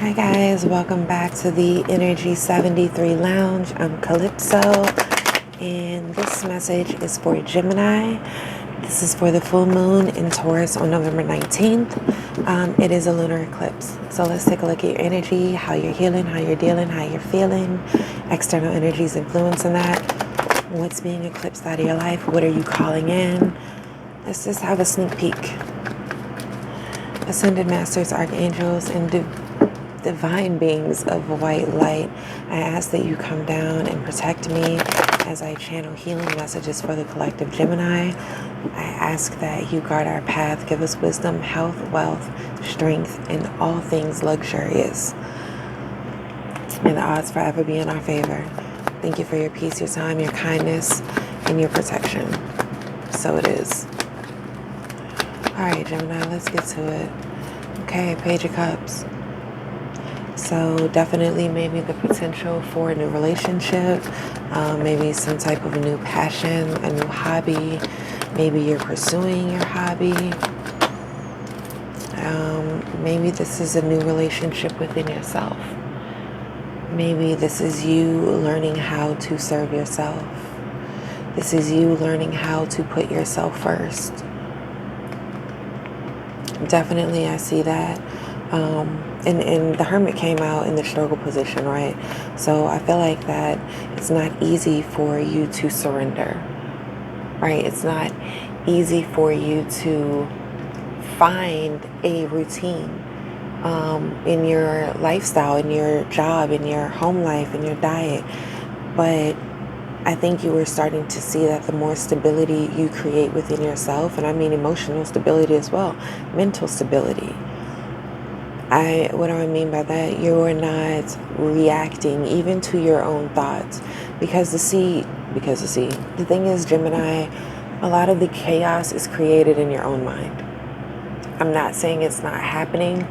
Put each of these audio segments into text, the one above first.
Hi guys, welcome back to the Energy 73 Lounge. I'm Calypso, and this message is for Gemini. This is for the full moon in Taurus on November 19th. It is a lunar eclipse. So let's take a look at your energy, how you're healing, how you're dealing, how you're feeling, external energies influencing that, what's being eclipsed out of your life, what are you calling in. Let's just have a sneak peek. Ascended Masters, Archangels, and divine beings of white light, I ask that you come down and protect me as I channel healing messages for the collective Gemini. I ask that you guard our path, give us wisdom, health, wealth, strength, and all things luxurious. May the odds forever be in our favor. Thank you for your peace, your time, your kindness, and your protection. So it is. All right, Gemini, let's get to it. Okay, Page of Cups. So definitely maybe the potential for a new relationship, maybe some type of a new passion, a new hobby. Maybe you're pursuing your hobby. Maybe this is a new relationship within yourself. Maybe this is you learning how to serve yourself. This is you learning how to put yourself first. Definitely, I see that. And the Hermit came out in the struggle position, right? So I feel like that it's not easy for you to surrender, right? It's not easy for you to find a routine in your lifestyle, in your job, in your home life, in your diet. But I think you were starting to see that the more stability you create within yourself, and I mean emotional stability as well, mental stability. What do I mean by that? You're not reacting even to your own thoughts. Because the thing is, Gemini, a lot of the chaos is created in your own mind. I'm not saying it's not happening,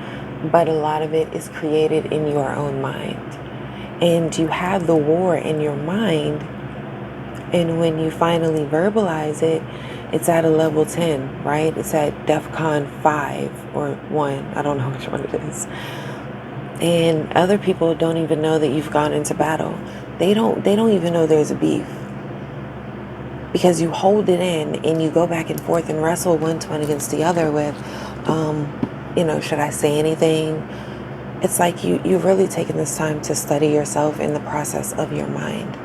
but a lot of it is created in your own mind. And you have the war in your mind, and when you finally verbalize it, it's at a level 10, right? It's at DEFCON 5 or 1. I don't know which one it is. And other people don't even know that you've gone into battle. They don't even know there's a beef. Because you hold it in and you go back and forth and wrestle one against the other with, should I say anything? It's like you've really taken this time to study yourself in the process of your mind.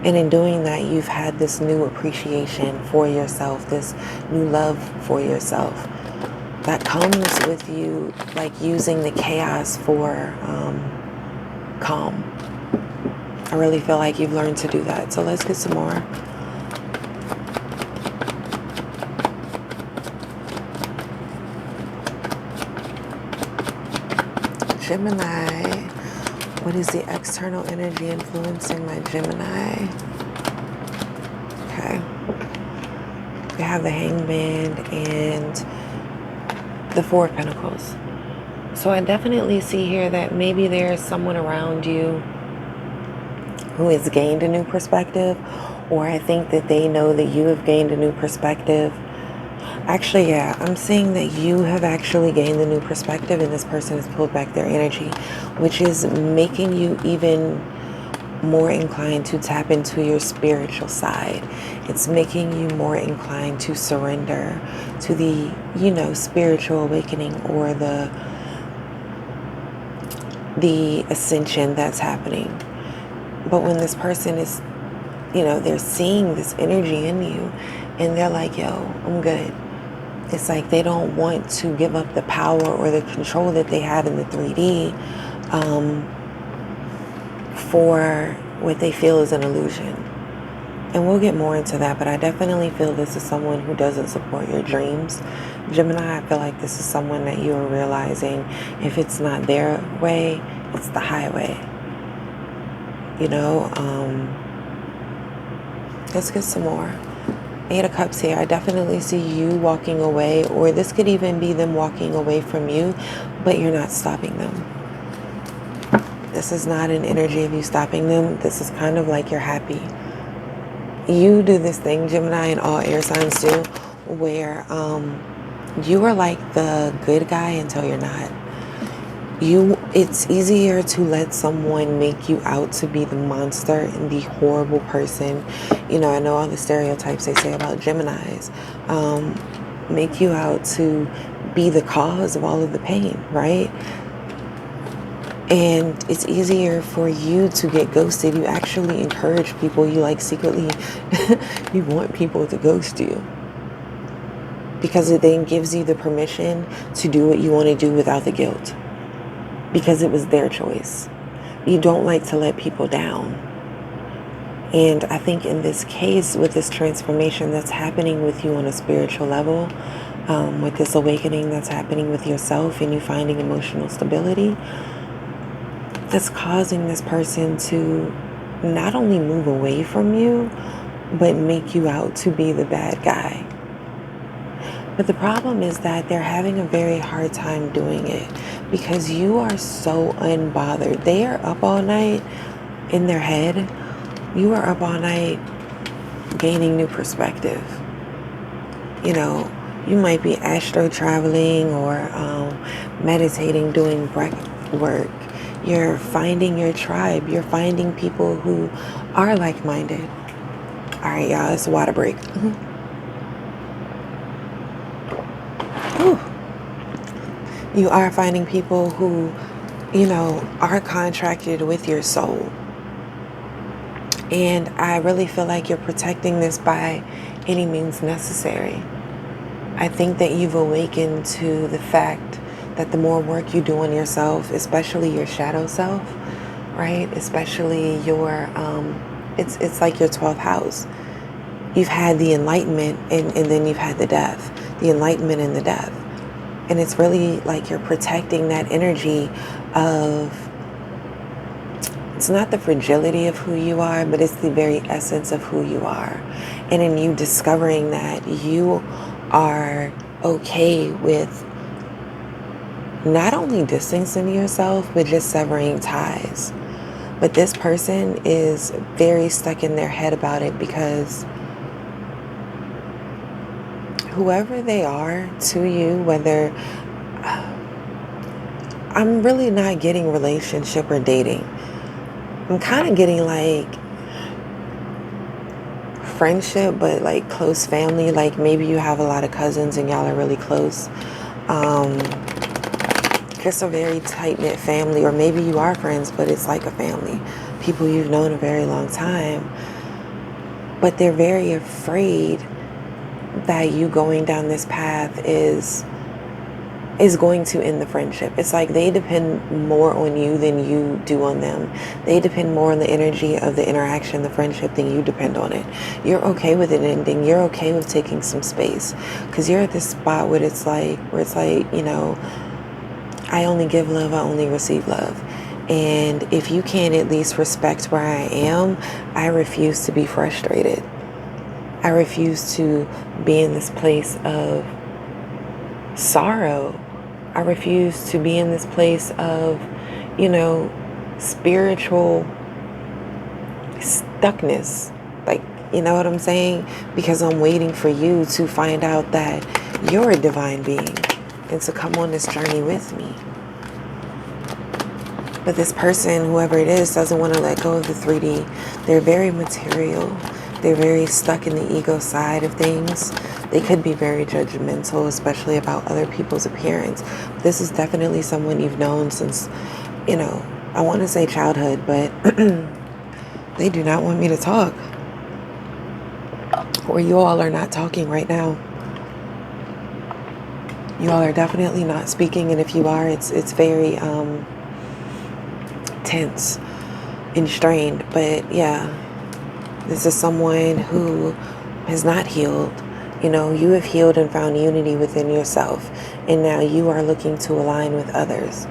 And in doing that, you've had this new appreciation for yourself, this new love for yourself that comes with you, like using the chaos for calm. I really feel like you've learned to do that. So let's get some more. Gemini. What is the external energy influencing my Gemini? Okay. We have the Hangman and the Four of Pentacles. So I definitely see here that maybe there's someone around you who has gained a new perspective, or I think that they know that you have gained a new perspective. Actually, yeah, I'm seeing that you have actually gained the new perspective and this person has pulled back their energy, which is making you even more inclined to tap into your spiritual side. It's making you more inclined to surrender to the, spiritual awakening or the ascension that's happening. But when this person is, they're seeing this energy in you and they're like, yo, I'm good. It's like they don't want to give up the power or the control that they have in the 3D for what they feel is an illusion. And we'll get more into that, but I definitely feel this is someone who doesn't support your dreams. Gemini, I feel like this is someone that you are realizing if it's not their way, it's the highway. Let's get some more. 8 of Cups here. I definitely see you walking away, or this could even be them walking away from you, but you're not stopping them. This is not an energy of you stopping them. This is kind of like you're happy. You do this thing, Gemini, and all air signs do, where you are like the good guy until you're not. You It's easier to let someone make you out to be the monster and the horrible person. You know, I know all the stereotypes they say about Geminis. Make you out to be the cause of all of the pain, right? And it's easier for you to get ghosted. You actually encourage people. You like secretly, you want people to ghost you. Because it then gives you the permission to do what you want to do without the guilt. Because it was their choice. You don't like to let people down. And I think in this case, with this transformation that's happening with you on a spiritual level, with this awakening that's happening with yourself and you finding emotional stability, that's causing this person to not only move away from you, but make you out to be the bad guy. But the problem is that they're having a very hard time doing it because you are so unbothered. They are up all night in their head. You are up all night gaining new perspective. You know, you might be astro traveling or meditating, doing breath work. You're finding your tribe. You're finding people who are like-minded. All right, y'all, it's a water break. You are finding people who, you know, are contracted with your soul. And I really feel like you're protecting this by any means necessary. I think that you've awakened to the fact that the more work you do on yourself, especially your shadow self, right? Especially your, it's like your 12th house. You've had the enlightenment and then you've had the death, the enlightenment and the death. And it's really like you're protecting that energy of, it's not the fragility of who you are, but it's the very essence of who you are. And in you discovering that you are okay with not only distancing yourself, but just severing ties. But this person is very stuck in their head about it because whoever they are to you, whether I'm really not getting relationship or dating. I'm kind of getting like friendship, but like close family. Like maybe you have a lot of cousins and y'all are really close. Just a very tight-knit family, or maybe you are friends, but it's like a family. People you've known a very long time. But they're very afraid that you going down this path is going to end the friendship. It's like they depend more on you than you do on them. They depend more on the energy of the interaction, the friendship, than you depend on it. You're okay with it ending. You're okay with taking some space because you're at this spot where it's like, you know, I only give love, I only receive love. And if you can't at least respect where I am, I refuse to be frustrated. I refuse to be in this place of sorrow. I refuse to be in this place of, you know, spiritual stuckness. Like, you know what I'm saying? Because I'm waiting for you to find out that you're a divine being and to come on this journey with me. But this person, whoever it is, doesn't want to let go of the 3D. They're very material. They're very stuck in the ego side of things. They could be very judgmental, especially about other people's appearance. This is definitely someone you've known since, you know, I want to say childhood, but they do not want me to talk. Or you all are not talking right now. You all are definitely not speaking, and if you are, it's very tense and strained. But yeah, this is someone who has not healed. You know, you have healed and found unity within yourself, and now you are looking to align with others.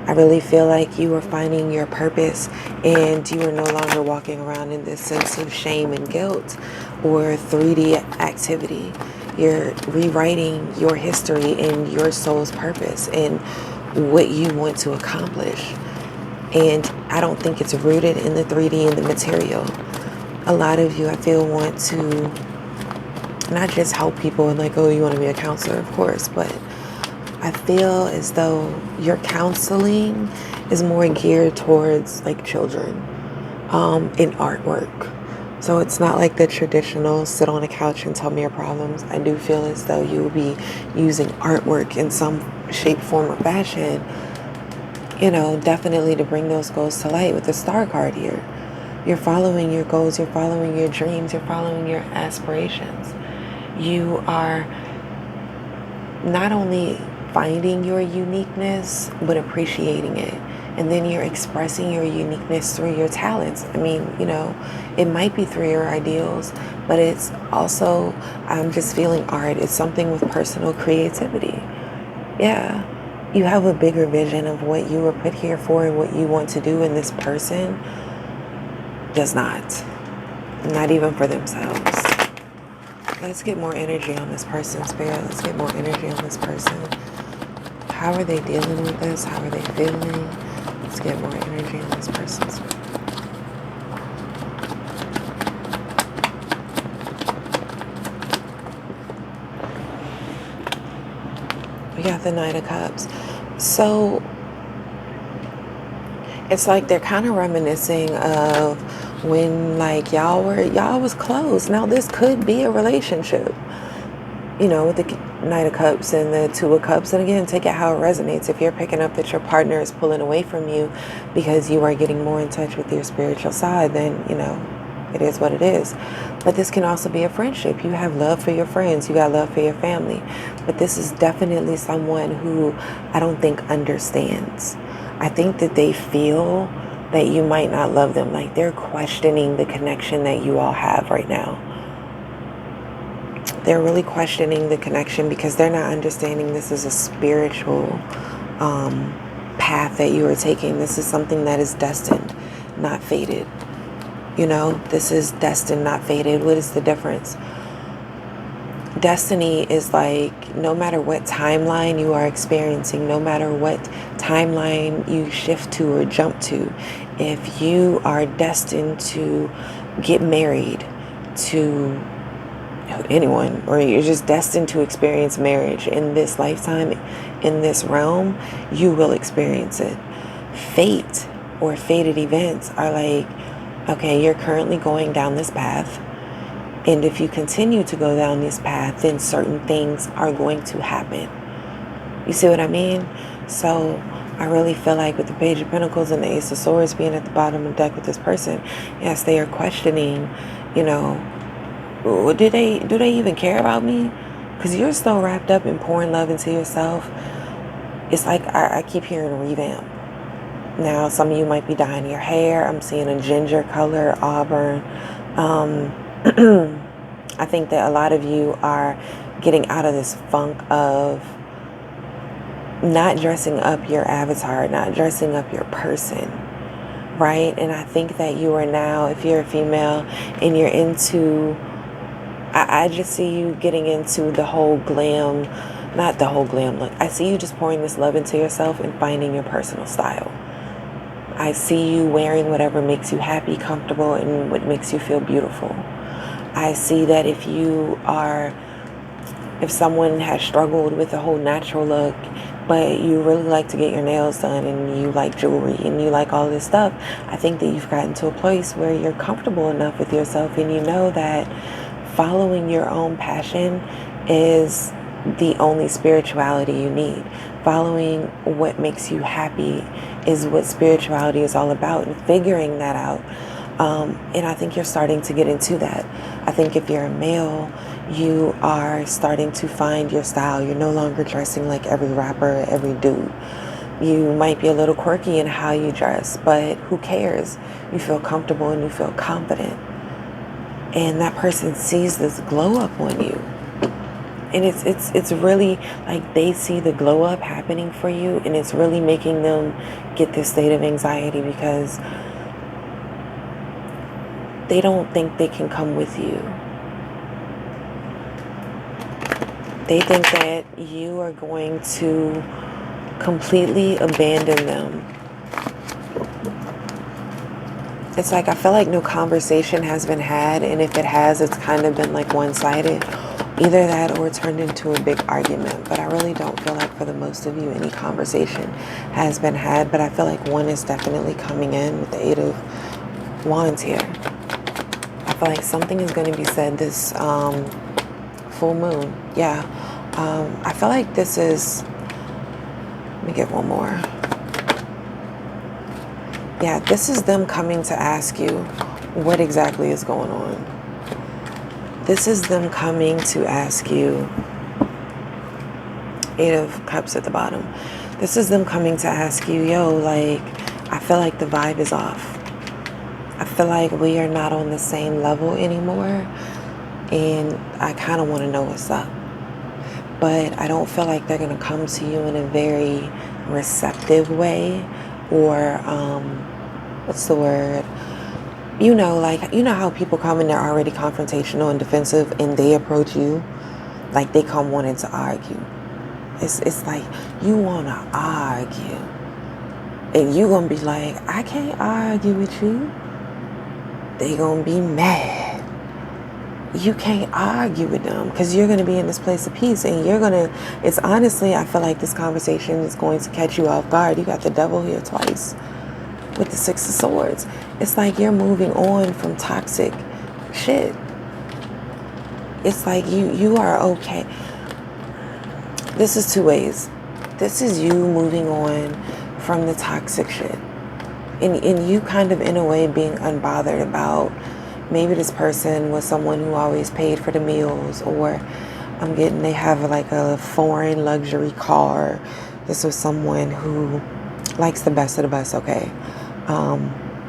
I really feel like you are finding your purpose and you are no longer walking around in this sense of shame and guilt or 3D activity. You're rewriting your history and your soul's purpose and what you want to accomplish. And I don't think it's rooted in the 3D and the material. A lot of you, I feel, want to not just help people and like, oh, you want to be a counselor, of course, but I feel as though your counseling is more geared towards like children, in artwork. So it's not like the traditional sit on a couch and tell me your problems. I do feel as though you will be using artwork in some shape, form, or fashion, you know, definitely to bring those goals to light with the star card here. You're following your goals, you're following your dreams, you're following your aspirations. You are not only finding your uniqueness, but appreciating it. And then you're expressing your uniqueness through your talents. I mean, you know, it might be through your ideals, but it's also, I'm just feeling art. It's something with personal creativity. Yeah. You have a bigger vision of what you were put here for and what you want to do, and this person does not. Not even for themselves. Let's get more energy on this person, Spirit. Let's get more energy on this person. How are they dealing with this? How are they feeling? Let's get more energy on this person, Spirit. We got the Knight of Cups. So it's like they're kind of reminiscing of when like y'all was close. Now this could be a relationship, you know, with the Knight of Cups and the Two of Cups. And again, take it how it resonates. If you're picking up that your partner is pulling away from you because you are getting more in touch with your spiritual side, then, you know, it is what it is. But this can also be a friendship. You have love for your friends. You got love for your family. But this is definitely someone who I don't think understands. I think that they feel that you might not love them. Like they're questioning the connection that you all have right now. They're really questioning the connection because they're not understanding this is a spiritual path that you are taking. This is something that is destined, not fated. You know, this is destined, not fated. What is the difference? Destiny is like no matter what timeline you are experiencing, no matter what timeline you shift to or jump to, if you are destined to get married to anyone, or you're just destined to experience marriage in this lifetime, in this realm, you will experience it. Fate or fated events are like, okay, you're currently going down this path. And if you continue to go down this path, then certain things are going to happen. You see what I mean? So I really feel like with the Page of Pentacles and the Ace of Swords being at the bottom of the deck with this person, yes, they are questioning, you know, do they even care about me? Because you're so wrapped up in pouring love into yourself. It's like I keep hearing revamp. Now, some of you might be dyeing your hair. I'm seeing a ginger color, auburn. I think that a lot of you are getting out of this funk of not dressing up your avatar, not dressing up your person, right? And I think that you are now, if you're a female and you're into, I just see you getting into the whole glam, not the whole glam look. I see you just pouring this love into yourself and finding your personal style. I see you wearing whatever makes you happy, comfortable, and what makes you feel beautiful. I see that if someone has struggled with the whole natural look, but you really like to get your nails done and you like jewelry and you like all this stuff, I think that you've gotten to a place where you're comfortable enough with yourself and you know that following your own passion is the only spirituality you need. Following what makes you happy is what spirituality is all about, and figuring that out. And I think you're starting to get into that. I think if you're a male, you are starting to find your style. You're no longer dressing like every rapper, every dude. You might be a little quirky in how you dress, but who cares? You feel comfortable and you feel confident. And that person sees this glow up on you. And it's really like they see the glow up happening for you, and it's really making them get this state of anxiety because they don't think they can come with you. They think that you are going to completely abandon them. It's like I feel like no conversation has been had, and if it has, it's kind of been like one-sided. Either that or it turned into a big argument. But I really don't feel like for the most of you any conversation has been had. But I feel like one is definitely coming in with the Eight of Wands here. I feel like something is going to be said this full moon. Yeah. I feel like this is... Let me get one more. Yeah, this is them coming to ask you what exactly is going on. This is them coming to ask you, Eight of Cups at the bottom. This is them coming to ask you, yo, like, I feel like the vibe is off. I feel like we are not on the same level anymore. And I kind of want to know what's up. But I don't feel like they're going to come to you in a very receptive way. Or, what's the word? You know, like, you know how people come and they're already confrontational and defensive and they approach you? Like, they come wanting to argue. It's like, you want to argue. And you going to be like, I can't argue with you. They going to be mad. You can't argue with them because you're going to be in this place of peace. And you're going to, it's honestly, I feel like this conversation is going to catch you off guard. You got the devil here twice with the Six of Swords. It's like you're moving on from toxic shit. It's like you are okay. This is two ways. This is you moving on from the toxic shit. And you kind of, in a way, being unbothered about maybe this person was someone who always paid for the meals, or they have like a foreign luxury car. This was someone who likes the best of the best, okay?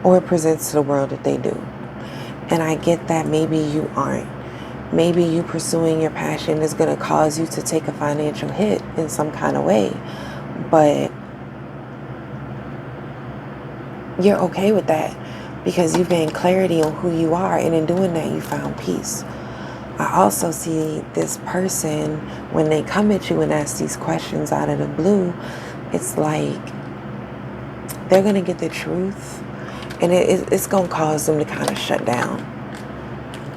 Or presents to the world that they do. And I get that maybe you aren't. Maybe you pursuing your passion is going to cause you to take a financial hit in some kind of way. But you're okay with that because you've gained clarity on who you are. And in doing that, you found peace. I also see this person, when they come at you and ask these questions out of the blue, it's like they're going to get the truth. And it's going to cause them to kind of shut down.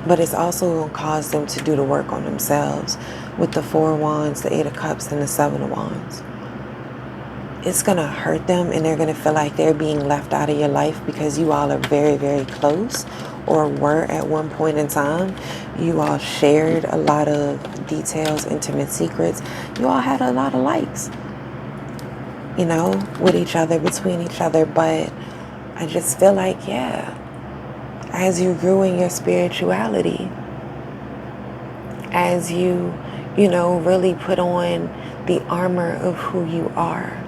But it's also going to cause them to do the work on themselves with the Four of Wands, the Eight of Cups, and the Seven of Wands. It's going to hurt them, and they're going to feel like they're being left out of your life because you all are very, very close, or were at one point in time. You all shared a lot of details, intimate secrets. You all had a lot of likes, you know, with each other, between each other. But I just feel like, yeah, as you grew in your spirituality, as you really put on the armor of who you are,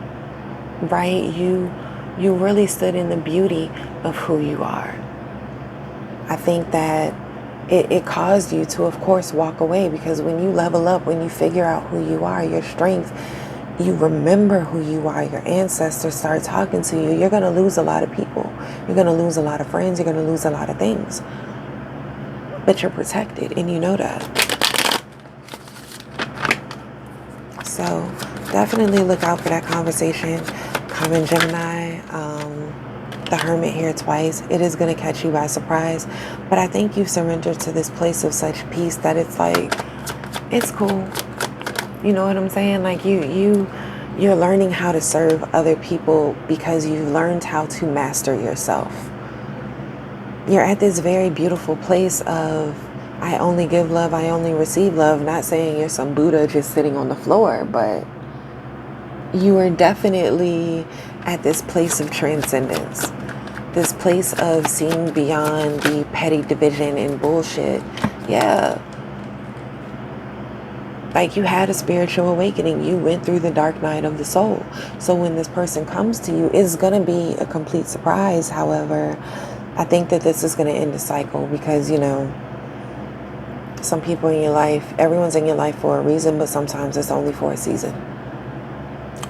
right? You really stood in the beauty of who you are. I think that it caused you to, of course, walk away, because when you level up, when you figure out who you are, your strength, you remember who you are, your ancestors start talking to you, you're going to lose a lot of people. You're going to lose a lot of friends. You're going to lose a lot of things. But you're protected, and you know that. So definitely look out for that conversation. Coming Gemini, the Hermit here twice. It is going to catch you by surprise. But I think you've surrendered to this place of such peace that it's like, it's cool. You know what I'm saying? Like you're learning how to serve other people because you've learned how to master yourself. You're at this very beautiful place of, I only give love, I only receive love. Not saying you're some Buddha just sitting on the floor, but you are definitely at this place of transcendence. This place of seeing beyond the petty division and bullshit. Yeah. Like you had a spiritual awakening. You went through the dark night of the soul. So when this person comes to you, it's going to be a complete surprise. However, I think that this is going to end the cycle because, you know, some people in your life, everyone's in your life for a reason, but sometimes it's only for a season.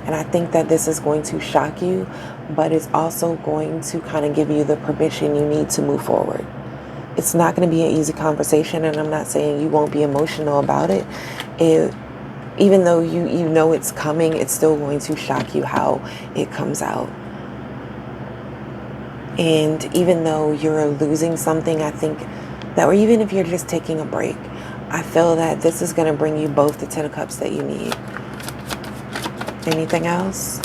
And I think that this is going to shock you, but it's also going to kind of give you the permission you need to move forward. It's not going to be an easy conversation, and I'm not saying you won't be emotional about it. Even though you know it's coming, it's still going to shock you how it comes out. And even though you're losing something, I think that, or even if you're just taking a break, I feel that this is going to bring you both the 10 of Cups that you need. Anything else?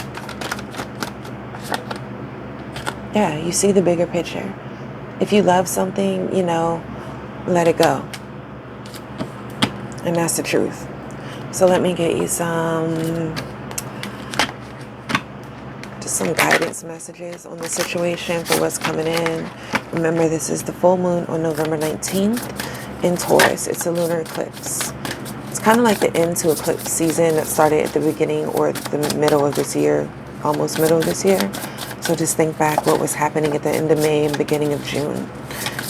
Yeah, you see the bigger picture. If you love something, you know, let it go. And that's the truth. So let me get you some guidance messages on the situation for what's coming in. Remember, this is the full moon on November 19th in Taurus. It's a lunar eclipse. It's kind of like the end to eclipse season that started at the beginning or the middle of this year, almost middle of this year. So just think back what was happening at the end of May and beginning of June.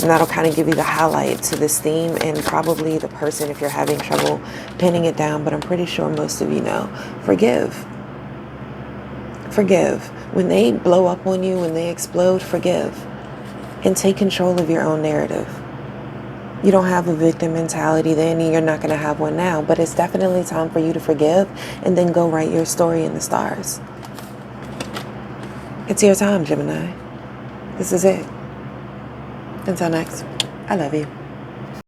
And that'll kind of give you the highlight to this theme and probably the person if you're having trouble pinning it down. But I'm pretty sure most of you know. Forgive. Forgive. When they blow up on you, when they explode, forgive. And take control of your own narrative. You don't have a victim mentality then, and you're not going to have one now. But it's definitely time for you to forgive and then go write your story in the stars. It's your time, Gemini. This is it. Until next, I love you.